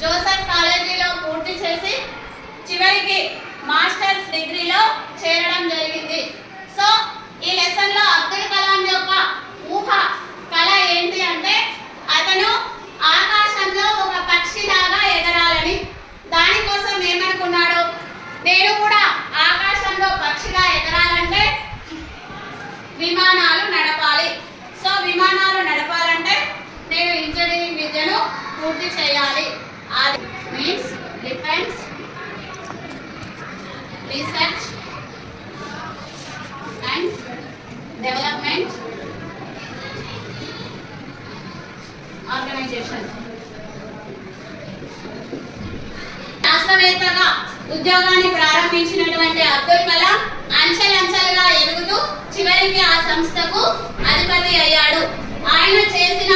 Joseph కాలేజీలో పూర్తి చేసి చివరికి మాస్టర్స్ డిగ్రీలో చేరడం జరిగింది. సో ఈ లెసన్ లో అబ్దుల్ కలాం యొక్క ఊహ కళ ఏంటి అంటే అతను ఆకాశంలో ఒక పక్షిలాగా ఎగరాలని. దానికోసం ఏమనుకున్నాడు, నేను కూడా ఆకాశంలో పక్షిగా ఎగరాలంటే విమానాలు నడపాలి. సో విమానాలు నడపాలంటే నేను ఇంజనీరింగ్ విద్యను పూర్తి చేయాలి. అది means defence research and development organization. శాస్త్రవేత్తగా ఉద్యోగాన్ని ప్రారంభించినటువంటి అబ్దుల్ కలాం అంచెలంచెలుగా ఎదుగుతూ చివరికి ఆ సంస్థకు అధిపతి అయ్యాడు. ఆయన చేసిన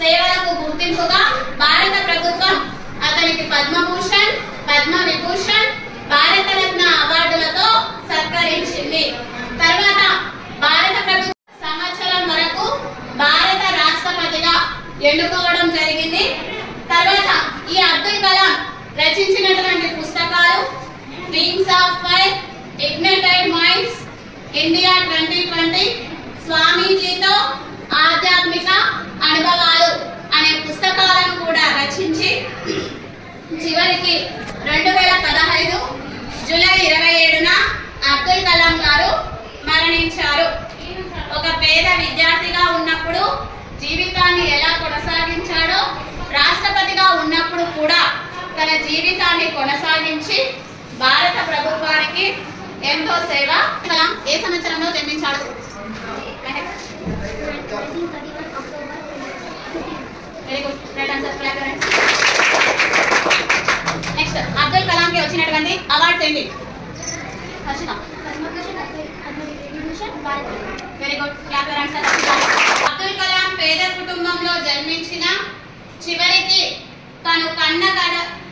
సేవలకు గుర్తింపుగా భారత ప్రభుత్వం అతనికి పద్మభూషణ్, పద్మవిభూషణ్, భారతరత్న అవార్డులతో సత్కరించింది. తర్వాత భారత ప్రభుత్వం సంవత్సరం వరకు భారత రాష్ట్రపతిగా ఎన్నుకోవడం జరిగింది. తర్వాత ఈ అబ్దుల్ కలాం రచించినటువంటి పుస్తకాలు wings of fire, ignited minds, India 2020, స్వామీజీతో ఆధ్యాత్మిక అనుభవాలు అనే పుస్తకాలను కూడా రచించి చివరికి 2015 జూలై 27న అబ్దుల్ కలాం గారు మరణించారు. ఒక పేద విద్యార్థిగా ఉన్నప్పుడు జీవితాన్ని ఎలా కొనసాగించాడో, రాష్ట్రపతిగా ఉన్నప్పుడు కూడా తన జీవితాన్ని కొనసాగించి భారత ప్రభుత్వానికి ఎంతో సేవ. కలాం ఏ సంవత్సరంలో జన్మించాడు? Very good, right answer. Next Abdul Kalam కి వచ్చినటువంటి అవార్డ్స్ ఏంటి? Very good, clap your answer. Abdul Kalam పేద కుటుంబంలో జన్మించిన చివరికి తను కన్న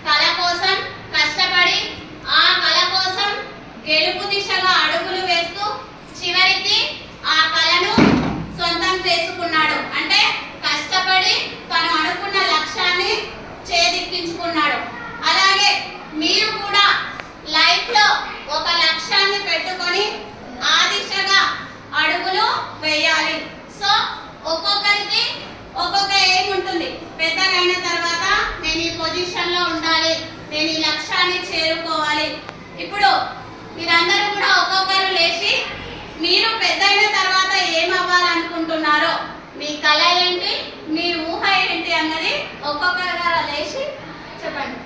కళ కోసం కష్టపడి ఆ కళ కోసం గెలుపు దిశగా అడుగులు వేస్తూ చివరికి ఆ కళను సొంతం చేసుకున్నాడు. అంటే కష్టపడి తను అనుకున్న లక్ష్యాన్ని చేదిక్కించుకున్నాడు. అలాగే మీరు కూడా లైఫ్ లో ఒక లక్ష్యాన్ని పెట్టుకొని ఆ దిశగా అడుగులు వేయాలి. సో ఒక్కొక్కరికి ఒక్కొక్క ఎయిమ్ ఉంటుంది. పెద్దగా అయిన తర్వాత నేను ఈ పొజిషన్ లో ఉండాలి, నేను ఈ లక్ష్యాన్ని చేరుకోవాలి. ఇప్పుడు మీరందరూ కూడా ఒక్కొక్కరు లేచి మీరు పెద్దయిన తర్వాత ఏం అవ్వాలనుకుంటున్నారో, మీ కళ ఏంటి, మీ ఊహ ఏంటి అన్నది ఒక్కొక్కరుగా లేచి చెప్పండి.